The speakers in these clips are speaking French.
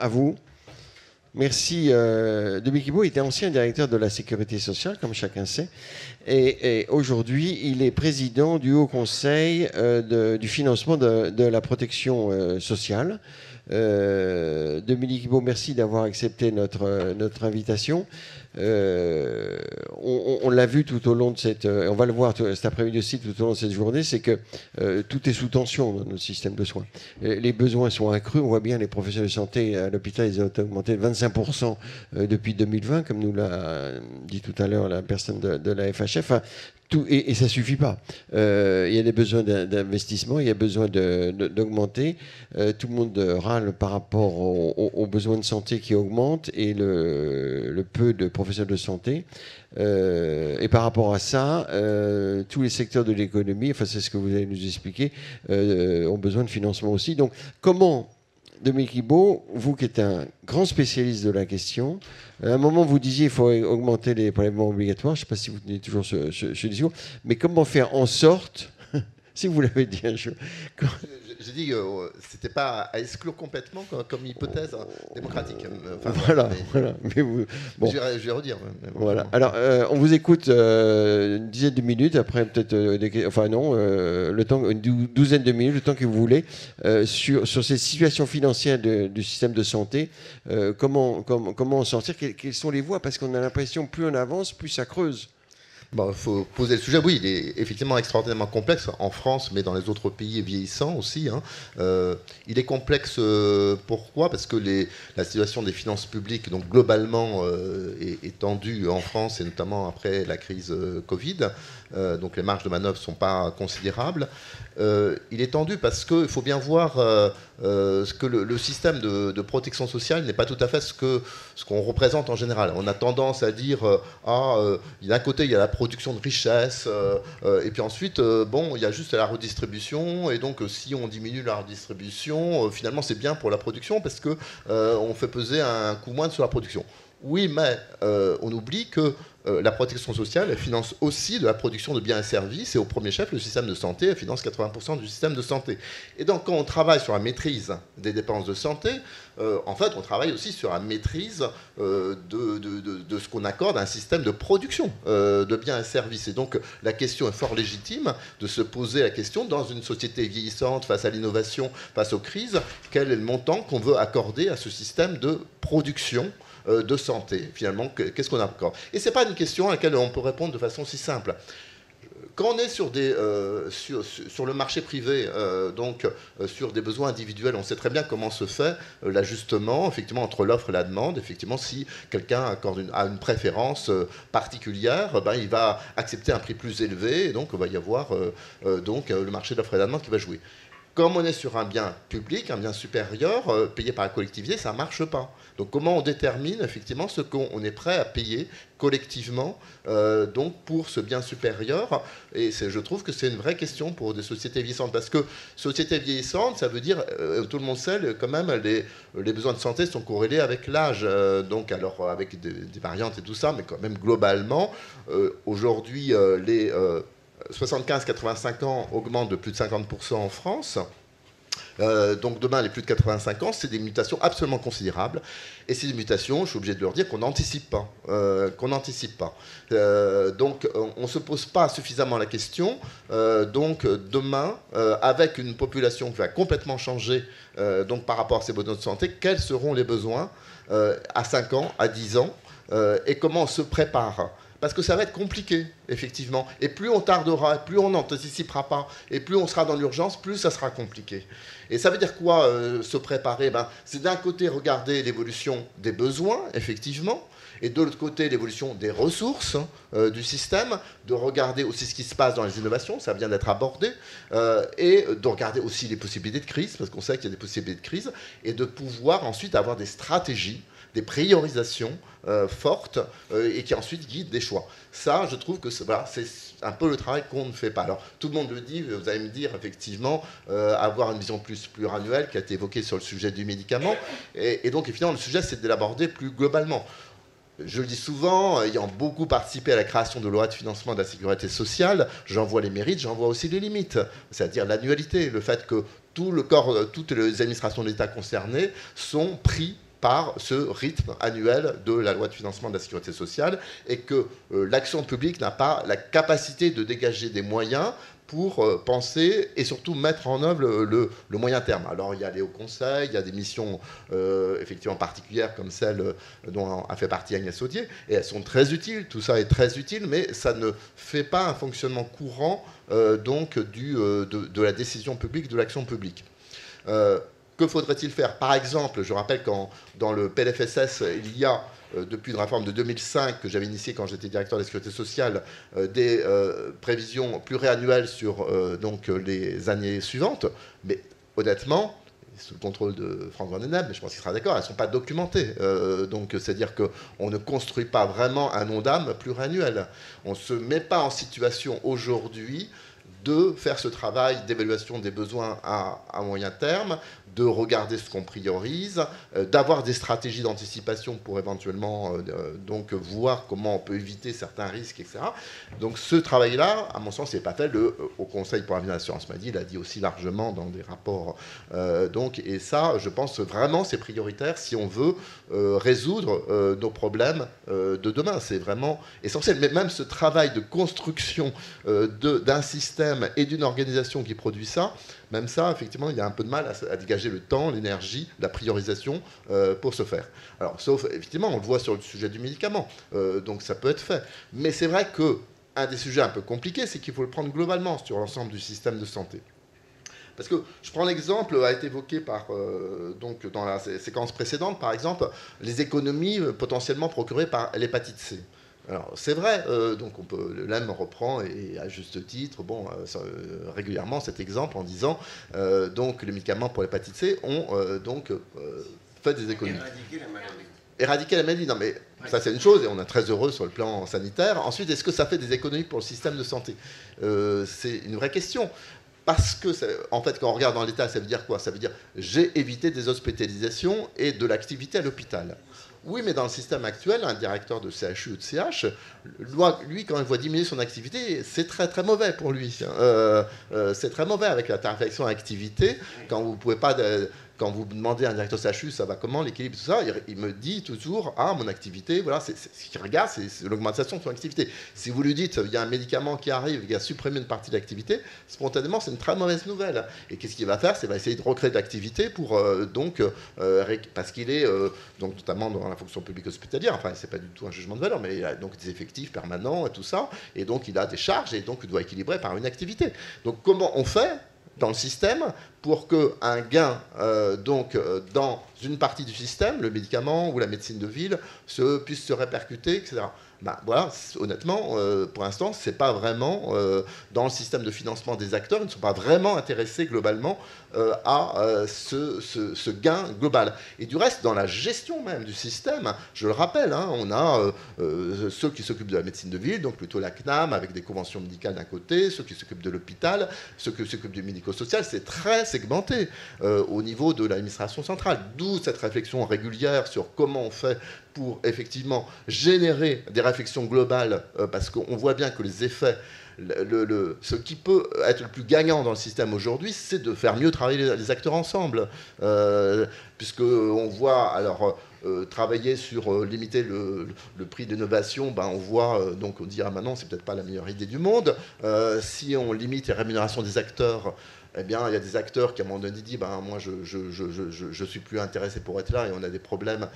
à vous. Merci. Dominique Guibault était ancien directeur de la Sécurité sociale, comme chacun sait. Et aujourd'hui, il est président du Haut Conseil du financement de la protection sociale. Dominique Guibault, merci d'avoir accepté notre invitation. On l'a vu tout au long de on va le voir cet après-midi aussi, tout au long de cette journée, c'est que tout est sous tension dans notre système de soins. Les besoins sont accrus. On voit bien les professionnels de santé à l'hôpital, ils ont augmenté de 25% depuis 2020, comme nous l'a dit tout à l'heure la personne de la FHF. Enfin, et ça ne suffit pas. Il y a des besoins d'investissement, il y a besoin d'augmenter. Tout le monde râle par rapport aux besoins de santé qui augmentent et le peu de professionnels de santé. Et par rapport à ça, tous les secteurs de l'économie, enfin c'est ce que vous allez nous expliquer, ont besoin de financement aussi. Donc comment, Dominique Guibault, vous qui êtes un grand spécialiste de la question, à un moment vous disiez qu'il faut augmenter les prélèvements obligatoires, je ne sais pas si vous tenez toujours ce discours, mais comment faire en sorte, si vous l'avez dit un jour... J'ai dit que c'était pas à exclure complètement comme hypothèse démocratique. Enfin, voilà. Mais vous, bon. Je vais redire. Voilà. Alors, on vous écoute une dizaine de minutes, après peut-être le temps, une douzaine de minutes, le temps que vous voulez, sur ces situations financières du système de santé. Comment en sortir? Quelles sont les voies? Parce qu'on a l'impression, plus on avance, plus ça creuse. Bon, il faut poser le sujet. Oui, il est effectivement extraordinairement complexe en France, mais dans les autres pays vieillissants aussi. Il est complexe, pourquoi? Parce que la situation des finances publiques, donc globalement, est tendue en France, et notamment après la crise Covid. Donc les marges de manœuvre ne sont pas considérables. Il est tendu parce qu'il faut bien voir que le système de protection sociale n'est pas tout à fait ce qu'on représente en général. On a tendance à dire d'un côté il y a la production de richesse et puis ensuite il y a juste la redistribution, et donc si on diminue la redistribution, finalement c'est bien pour la production parce que on fait peser un coût moindre sur la production. Oui, mais on oublie que la protection sociale, elle finance aussi de la production de biens et services, et au premier chef, le système de santé, elle finance 80% du système de santé. Et donc, quand on travaille sur la maîtrise des dépenses de santé, en fait, on travaille aussi sur la maîtrise de ce qu'on accorde à un système de production de biens et services. Et donc, la question est fort légitime de se poser la question, dans une société vieillissante, face à l'innovation, face aux crises, quel est le montant qu'on veut accorder à ce système de production de santé, finalement, qu'est-ce qu'on accorde? Et ce n'est pas une question à laquelle on peut répondre de façon si simple. Quand on est sur le marché privé, sur des besoins individuels, on sait très bien comment se fait l'ajustement, effectivement, entre l'offre et la demande. Effectivement, si quelqu'un a une préférence particulière, il va accepter un prix plus élevé, et donc il va y avoir le marché de l'offre et de la demande qui va jouer. Comme on est sur un bien public, un bien supérieur, payé par la collectivité, ça ne marche pas. Donc comment on détermine effectivement ce qu'on est prêt à payer collectivement pour ce bien supérieur? Et je trouve que c'est une vraie question pour des sociétés vieillissantes. Parce que société vieillissante, ça veut dire, tout le monde sait, quand même, les besoins de santé sont corrélés avec l'âge. Alors avec des variantes et tout ça, mais quand même globalement, aujourd'hui, les... 75-85 ans augmentent de plus de 50% en France. Donc demain, les plus de 85 ans, c'est des mutations absolument considérables. Et ces mutations, je suis obligé de leur dire qu'on n'anticipe pas. Donc on ne se pose pas suffisamment la question. Donc demain, avec une population qui va complètement changer par rapport à ses besoins de santé, quels seront les besoins à 5 ans, à 10 ans, et comment on se prépare? Parce que ça va être compliqué, effectivement. Et plus on tardera, plus on n'anticipera pas, et plus on sera dans l'urgence, plus ça sera compliqué. Et ça veut dire quoi, se préparer? C'est d'un côté regarder l'évolution des besoins, effectivement, et de l'autre côté l'évolution des ressources du système, de regarder aussi ce qui se passe dans les innovations, ça vient d'être abordé, et de regarder aussi les possibilités de crise, parce qu'on sait qu'il y a des possibilités de crise, et de pouvoir ensuite avoir des stratégies, des priorisations fortes et qui ensuite guident des choix. Ça, je trouve que c'est un peu le travail qu'on ne fait pas. Alors, tout le monde le dit, vous allez me dire, effectivement, avoir une vision plus pluriannuelle qui a été évoquée sur le sujet du médicament. Et donc, évidemment, le sujet, c'est de l'aborder plus globalement. Je le dis souvent, ayant beaucoup participé à la création de lois de financement de la sécurité sociale, j'en vois les mérites, j'en vois aussi les limites. C'est-à-dire l'annualité, le fait que tout le corps, toutes les administrations de l'État concernées sont pris par ce rythme annuel de la loi de financement de la sécurité sociale, et que l'action publique n'a pas la capacité de dégager des moyens pour penser et surtout mettre en œuvre le moyen terme. Alors il y a les hauts conseils, il y a des missions effectivement particulières comme celle dont a fait partie Agnès Audier, et elles sont très utiles, tout ça est très utile, mais ça ne fait pas un fonctionnement courant donc de la décision publique, de l'action publique. Que faudrait-il faire? Par exemple, je rappelle qu'en dans le PLFSS, il y a depuis une réforme de 2005 que j'avais initiée quand j'étais directeur de la sécurité sociale, des prévisions pluriannuelles sur donc, les années suivantes. Mais honnêtement, sous le contrôle de Franck Van Den Heghe, mais je pense qu'il sera d'accord, elles ne sont pas documentées. Donc c'est-à-dire qu'on ne construit pas vraiment un ONDAM pluriannuel. On ne se met pas en situation aujourd'hui de faire ce travail d'évaluation des besoins à moyen terme, de regarder ce qu'on priorise, d'avoir des stratégies d'anticipation pour éventuellement donc voir comment on peut éviter certains risques, etc. Donc ce travail-là, à mon sens, n'est pas fait. Le Haut Conseil pour l'avenir de l'assurance maladie l'a dit aussi largement dans des rapports. Donc, et ça, je pense vraiment, c'est prioritaire si on veut résoudre nos problèmes de demain. C'est vraiment essentiel. Mais même ce travail de construction d'un système et d'une organisation qui produit ça, même ça, effectivement, il y a un peu de mal à dégager le temps, l'énergie, la priorisation pour ce faire. Alors, sauf, effectivement, on le voit sur le sujet du médicament, donc ça peut être fait. Mais c'est vrai qu'un des sujets un peu compliqués, c'est qu'il faut le prendre globalement sur l'ensemble du système de santé. Parce que je prends l'exemple, a été évoqué par, donc dans la séquence précédente, par exemple, les économies potentiellement procurées par l'hépatite C. Alors, c'est vrai, donc l'EM reprend, et à juste titre, régulièrement cet exemple en disant donc les médicaments pour l'hépatite C ont donc fait des économies. Éradiquer la maladie. Éradiquer la maladie, non mais ça c'est une chose, et on est très heureux sur le plan sanitaire. Ensuite, est-ce que ça fait des économies pour le système de santé? C'est une vraie question. Parce que, en fait, quand on regarde dans l'État, ça veut dire quoi? Ça veut dire j'ai évité des hospitalisations et de l'activité à l'hôpital. Oui, mais dans le système actuel, un directeur de CHU ou de CH, lui, quand il voit diminuer son activité, c'est très très mauvais pour lui. C'est très mauvais avec la tarification à activité. Quand vous pouvez pas... Quand vous demandez à un directeur CHU, ça va comment, l'équilibre, tout ça, il me dit toujours, mon activité, voilà, ce qu'il regarde, c'est l'augmentation de son activité. Si vous lui dites, il y a un médicament qui arrive, il a supprimé une partie de l'activité, spontanément, c'est une très mauvaise nouvelle. Et qu'est-ce qu'il va faire? C'est qu'il va essayer de recréer de l'activité pour, parce qu'il est, donc, notamment dans la fonction publique hospitalière, enfin, c'est pas du tout un jugement de valeur, mais il a donc des effectifs permanents et tout ça, et donc il a des charges, et donc il doit équilibrer par une activité. Donc, comment on fait dans le système pour qu'un gain dans une partie du système, le médicament ou la médecine de ville, puisse se répercuter, etc. Voilà, honnêtement, pour l'instant, c'est pas vraiment dans le système de financement des acteurs, ils ne sont pas vraiment intéressés globalement à ce gain global. Et du reste, dans la gestion même du système, je le rappelle, on a ceux qui s'occupent de la médecine de ville, donc plutôt la CNAM, avec des conventions médicales d'un côté, ceux qui s'occupent de l'hôpital, ceux qui s'occupent du médico-social, c'est très segmenté au niveau de l'administration centrale. D'où cette réflexion régulière sur comment on fait pour effectivement générer des réflexions globales, parce qu'on voit bien que les effets, ce qui peut être le plus gagnant dans le système aujourd'hui, c'est de faire mieux travailler les acteurs ensemble, puisqu'on voit, alors, travailler sur limiter le prix d'innovation, on voit, donc on dit, maintenant, c'est peut-être pas la meilleure idée du monde. Si on limite les rémunérations des acteurs, eh bien, il y a des acteurs qui, à un moment donné, disent moi, je suis plus intéressé pour être là, et on a des problèmes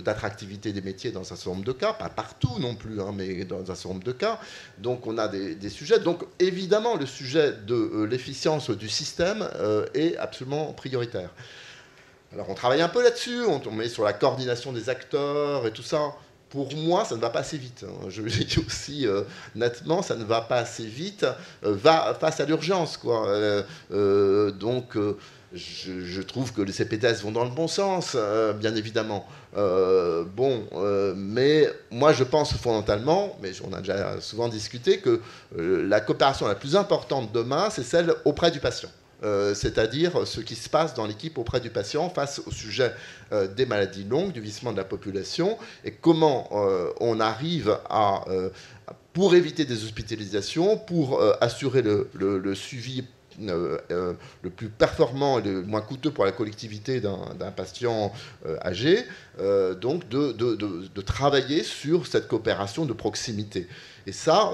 d'attractivité des métiers dans un certain nombre de cas, pas partout non plus, mais dans un certain nombre de cas. Donc, on a des sujets. Donc, évidemment, le sujet de l'efficience du système est absolument prioritaire. Alors, on travaille un peu là-dessus, on met sur la coordination des acteurs et tout ça. Pour moi, ça ne va pas assez vite. Je le dis aussi nettement, ça ne va pas assez vite face à l'urgence, quoi. Donc, je trouve que les CPTS vont dans le bon sens, bien évidemment. Mais moi, je pense fondamentalement, mais on a déjà souvent discuté, que la coopération la plus importante demain, c'est celle auprès du patient. C'est-à-dire ce qui se passe dans l'équipe auprès du patient face au sujet des maladies longues, du vieillissement de la population, et comment on arrive pour éviter des hospitalisations, pour assurer le suivi le plus performant et le moins coûteux pour la collectivité d'un patient âgé, donc de travailler sur cette coopération de proximité. Et ça,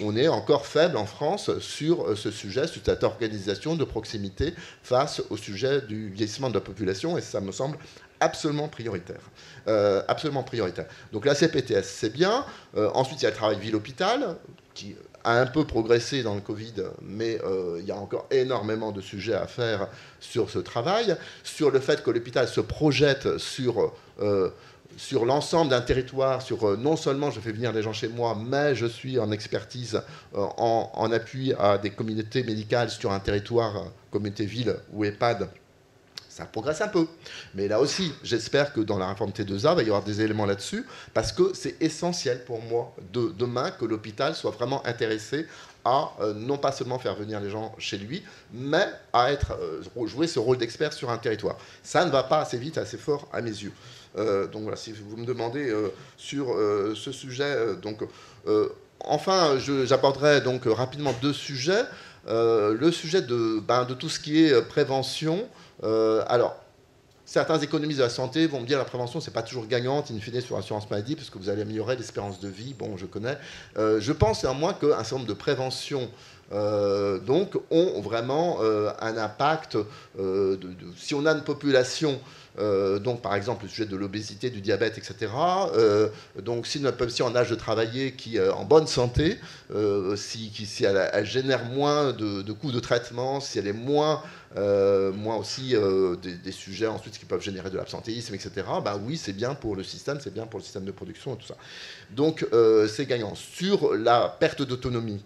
on est encore faible en France sur ce sujet, sur cette organisation de proximité face au sujet du vieillissement de la population, et ça me semble absolument prioritaire. Absolument prioritaire. Donc la CPTS, c'est bien. Ensuite, il y a le travail ville-hôpital, qui a un peu progressé dans le Covid, mais il y a encore énormément de sujets à faire sur ce travail, sur le fait que l'hôpital se projette sur l'ensemble d'un territoire, sur non seulement je fais venir les gens chez moi, mais je suis en expertise, en appui à des communautés médicales sur un territoire, communauté ville ou EHPAD. Ça progresse un peu. Mais là aussi, j'espère que dans la réforme T2A, il va y avoir des éléments là-dessus, parce que c'est essentiel pour moi, demain, que l'hôpital soit vraiment intéressé à non pas seulement faire venir les gens chez lui, mais à jouer ce rôle d'expert sur un territoire. Ça ne va pas assez vite, assez fort à mes yeux. Donc voilà, si vous me demandez sur ce sujet... enfin, j'aborderai donc rapidement deux sujets. Le sujet de tout ce qui est prévention. Alors, certains économistes de la santé vont me dire que la prévention, c'est pas toujours gagnante, in fine, sur l'assurance maladie, parce que vous allez améliorer l'espérance de vie. Bon, je connais. Je pense néanmoins qu'un certain nombre de préventions donc, ont vraiment un impact. Si on a une population... donc, par exemple, le sujet de l'obésité, du diabète, etc. Donc, si une population en âge de travailler qui est en bonne santé, si elle génère moins de coûts de traitement, si elle est moins aussi des sujets ensuite qui peuvent générer de l'absentéisme, etc., ben oui, c'est bien pour le système, c'est bien pour le système de production et tout ça. Donc, c'est gagnant. Sur la perte d'autonomie,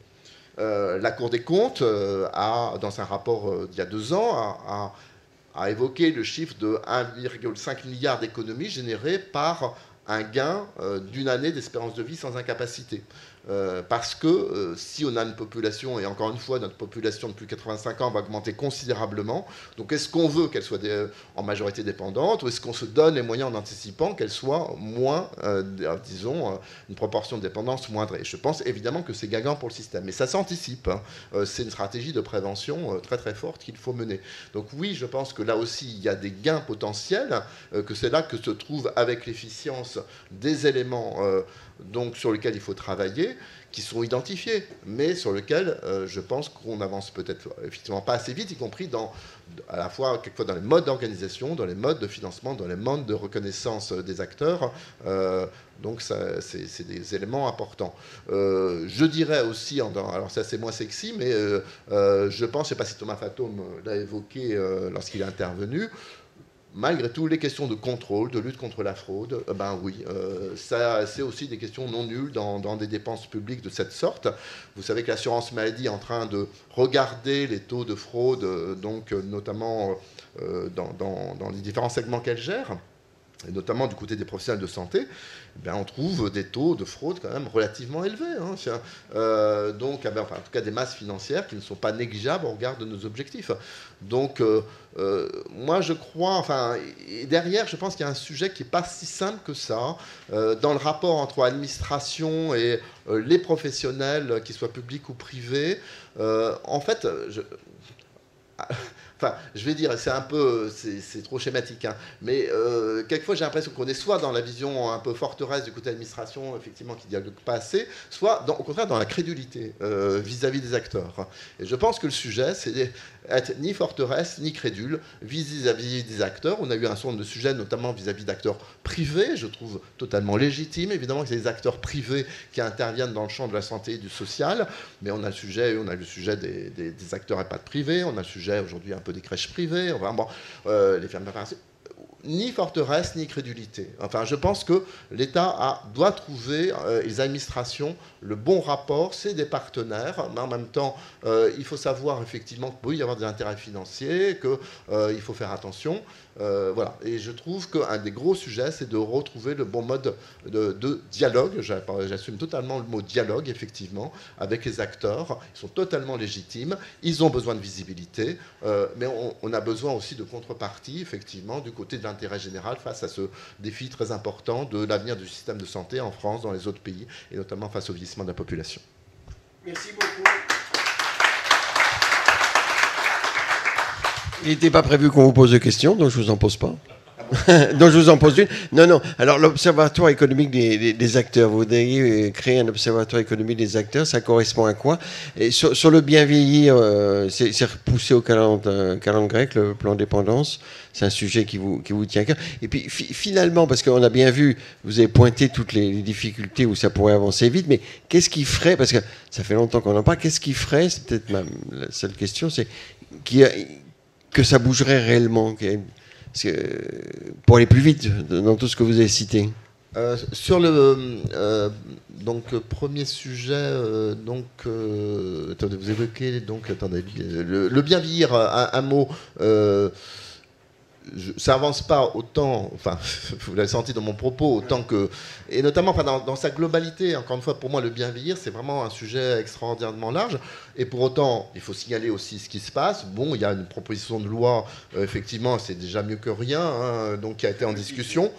la Cour des comptes, dans un rapport d'il y a 2 ans, a évoqué le chiffre de 1,5 milliard d'économies générées par un gain d'une année d'espérance de vie sans incapacité. Parce que si on a une population, et encore une fois, notre population de plus de 85 ans va augmenter considérablement, donc est-ce qu'on veut qu'elle soit en majorité dépendante, ou est-ce qu'on se donne les moyens en anticipant qu'elle soit moins, disons, une proportion de dépendance moindre? Et je pense évidemment que c'est gagnant pour le système. Mais ça s'anticipe. Hein. C'est une stratégie de prévention très très forte qu'il faut mener. Donc oui, je pense que là aussi, il y a des gains potentiels, que c'est là que se trouvent avec l'efficience des éléments donc, sur lesquels il faut travailler, qui sont identifiés, mais sur lesquels je pense qu'on avance peut-être effectivement pas assez vite, y compris à la fois quelquefois dans les modes d'organisation, dans les modes de financement, dans les modes de reconnaissance des acteurs. Donc c'est des éléments importants. Je dirais aussi, alors ça c'est moins sexy, mais je pense, je ne sais pas si Thomas Fatome l'a évoqué lorsqu'il est intervenu, malgré tout, les questions de contrôle, de lutte contre la fraude, ben oui, ça, c'est aussi des questions non nulles dans des dépenses publiques de cette sorte. Vous savez que l'assurance maladie est en train de regarder les taux de fraude, donc notamment dans les différents segments qu'elle gère, et notamment du côté des professionnels de santé, ben on trouve des taux de fraude quand même relativement élevés. Hein. Donc, en tout cas, des masses financières qui ne sont pas négligeables au regard de nos objectifs. Donc, moi, je crois... et derrière, je pense qu'il y a un sujet qui n'est pas si simple que ça. Dans le rapport entre l'administration et les professionnels, qu'ils soient publics ou privés, en fait... je vais dire, c'est un peu, c'est trop schématique, hein, mais quelquefois j'ai l'impression qu'on est soit dans la vision un peu forteresse du côté de l'administration, effectivement, qui ne dialogue pas assez, soit au contraire dans la crédulité vis-à-vis des acteurs. Et je pense que le sujet, c'est d'être ni forteresse, ni crédule vis-à-vis des acteurs. On a eu un certain nombre de sujets, notamment vis-à-vis d'acteurs privés, je trouve totalement légitime. Évidemment que c'est des acteurs privés qui interviennent dans le champ de la santé et du social, mais on a le sujet des acteurs EHPAD privés, on a le sujet aujourd'hui un peu des crèches privées, les fermes d'information. Ni forteresse, ni crédulité. Enfin, je pense que l'État doit trouver, les administrations, le bon rapport, c'est des partenaires, mais en même temps, il faut savoir effectivement qu'il peut y avoir des intérêts financiers, qu'il faut faire attention. Voilà. Et je trouve qu'un des gros sujets, c'est de retrouver le bon mode de dialogue. J'assume totalement le mot dialogue, effectivement, avec les acteurs. Ils sont totalement légitimes. Ils ont besoin de visibilité. Mais on a besoin aussi de contrepartie, effectivement, du côté de l'intérêt général face à ce défi très important de l'avenir du système de santé en France, dans les autres pays, et notamment face au vieillissement de la population. Merci beaucoup. Il n'était pas prévu qu'on vous pose de questions, donc je ne vous en pose pas. Donc je vous en pose une. Non. Alors l'observatoire économique des acteurs, vous voudriez créer un observatoire économique des acteurs, ça correspond à quoi? Et sur le bien vieillir, c'est repoussé au calendrier grec, le plan dépendance. C'est un sujet qui vous tient à cœur. Et puis finalement, parce qu'on a bien vu, vous avez pointé toutes les difficultés où ça pourrait avancer vite, mais qu'est-ce qui ferait, parce que ça fait longtemps qu'on en parle, qu'est-ce qui ferait, c'est peut-être même la seule question, c'est que ça bougerait réellement, pour aller plus vite dans tout ce que vous avez cité. Sur le premier sujet, attendez, vous évoquez le bien vieillir, un mot. Ça avance pas autant, enfin, vous l'avez senti dans mon propos, autant que, et notamment dans sa globalité. Encore une fois, pour moi, le bien vieillir, c'est vraiment un sujet extraordinairement large. Et pour autant, il faut signaler aussi ce qui se passe. Bon, il y a une proposition de loi, effectivement, c'est déjà mieux que rien, hein, donc qui a été en discussion.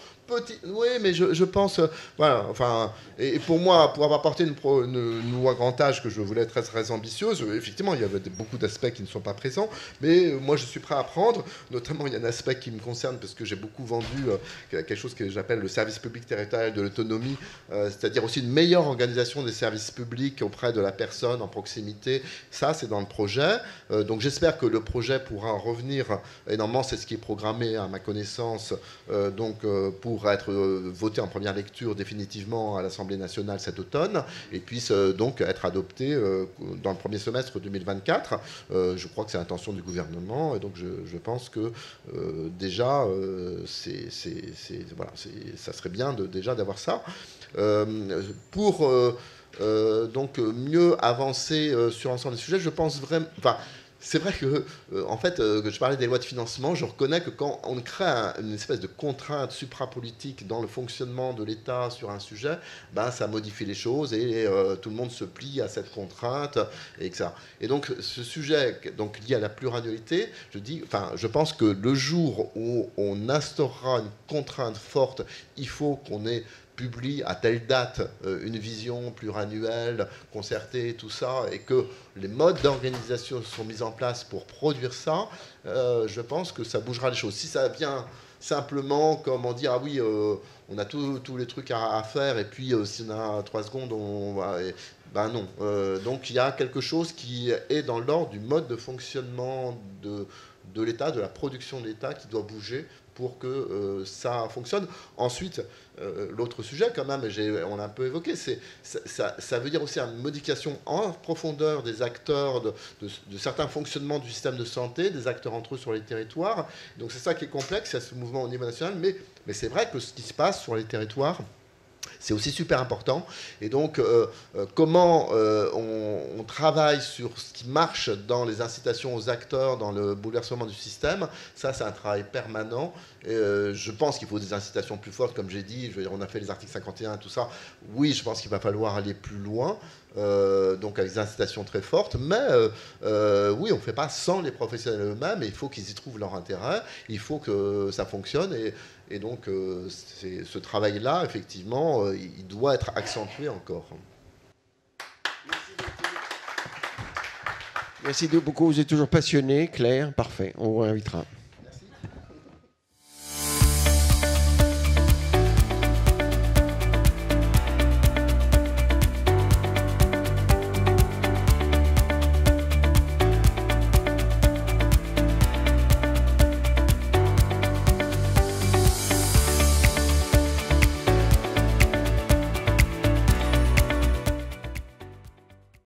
Oui, mais je pense, voilà, enfin, et pour moi, pour avoir porté une loi grand âge que je voulais être très ambitieuse, effectivement, il y avait beaucoup d'aspects qui ne sont pas présents, mais moi, je suis prêt à apprendre. Notamment, il y a un aspect qui me concerne parce que j'ai beaucoup vendu quelque chose que j'appelle le service public territorial de l'autonomie, c'est-à-dire aussi une meilleure organisation des services publics auprès de la personne en proximité. Ça, c'est dans le projet. Donc, j'espère que le projet pourra en revenir énormément. C'est ce qui est programmé, à ma connaissance, pour être voté en première lecture définitivement à l'Assemblée nationale cet automne et puisse donc être adopté dans le premier semestre 2024. Je crois que c'est l'intention du gouvernement et donc je pense que déjà ça serait bien déjà d'avoir ça. Pour donc mieux avancer sur l'ensemble des sujets, je pense vraiment... C'est vrai que, en fait, que je parlais des lois de financement, je reconnais que quand on crée une espèce de contrainte suprapolitique dans le fonctionnement de l'État sur un sujet, ça modifie les choses et tout le monde se plie à cette contrainte, et que ça. Et donc, ce sujet lié à la pluralité, je pense que le jour où on instaurera une contrainte forte, il faut qu'on publie à telle date une vision pluriannuelle, concertée, tout ça, et que les modes d'organisation sont mis en place pour produire ça, je pense que ça bougera les choses. Si ça vient simplement comme on dit, ah oui, on a tous les trucs à faire, et puis si on a 3 secondes, on va... non. Donc il y a quelque chose qui est dans l'ordre du mode de fonctionnement de l'État, de la production de l'État, qui doit bouger pour que ça fonctionne. Ensuite, l'autre sujet, quand même, on l'a un peu évoqué, ça veut dire aussi une modification en profondeur des acteurs, de certains fonctionnements du système de santé, des acteurs entre eux sur les territoires. Donc c'est ça qui est complexe, il y a ce mouvement au niveau national, mais c'est vrai que ce qui se passe sur les territoires, c'est aussi super important. Et donc, comment on travaille sur ce qui marche dans les incitations aux acteurs, dans le bouleversement du système, ça, c'est un travail permanent. Et, je pense qu'il faut des incitations plus fortes, comme j'ai dit. Je veux dire, on a fait les articles 51 et tout ça. Oui, je pense qu'il va falloir aller plus loin, donc avec des incitations très fortes. Mais oui, on ne fait pas sans les professionnels eux-mêmes. Et il faut qu'ils y trouvent leur intérêt. Il faut que ça fonctionne. Et donc, ce travail-là, effectivement, il doit être accentué encore. Merci beaucoup. Vous êtes toujours passionné, clair, parfait. On vous réinvitera.